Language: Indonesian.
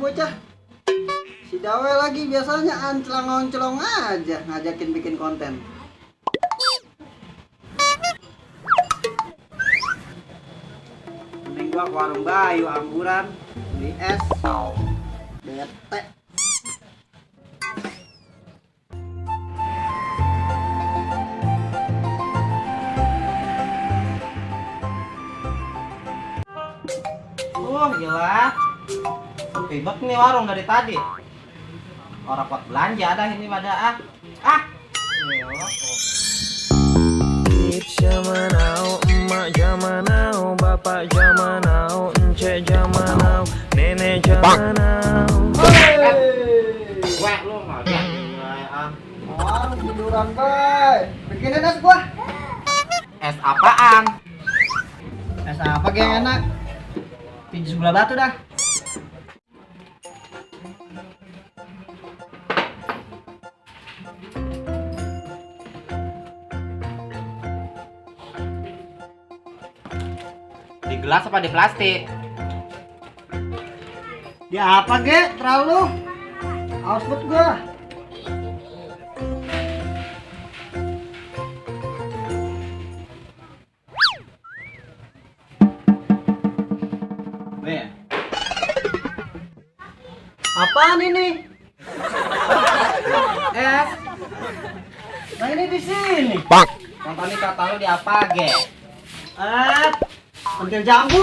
bocah. Si Dawe lagi biasanya ancelang-oncelong aja ngajakin bikin konten. Mending gua ke warung Bayu angguran, beli es, bete. Gila. Sepi banget nih warung dari tadi. Orang pot belanja dah ini pada Zaman now, emak zaman now, bapak zaman now, encik zaman now, nenek zaman now. Weh lu ngajak. Warung tiduran, Bay. Bikinin es gua. Es apaan? Es apa yang enak? Di sebelah batu dah. Di gelas apa di plastik? Ya apa ge? Terlalu haus banget gua. Be. Apaan ini? Es. Nah ini di sini. Yang tadi kata lu di apa, ge? Pentil jambu.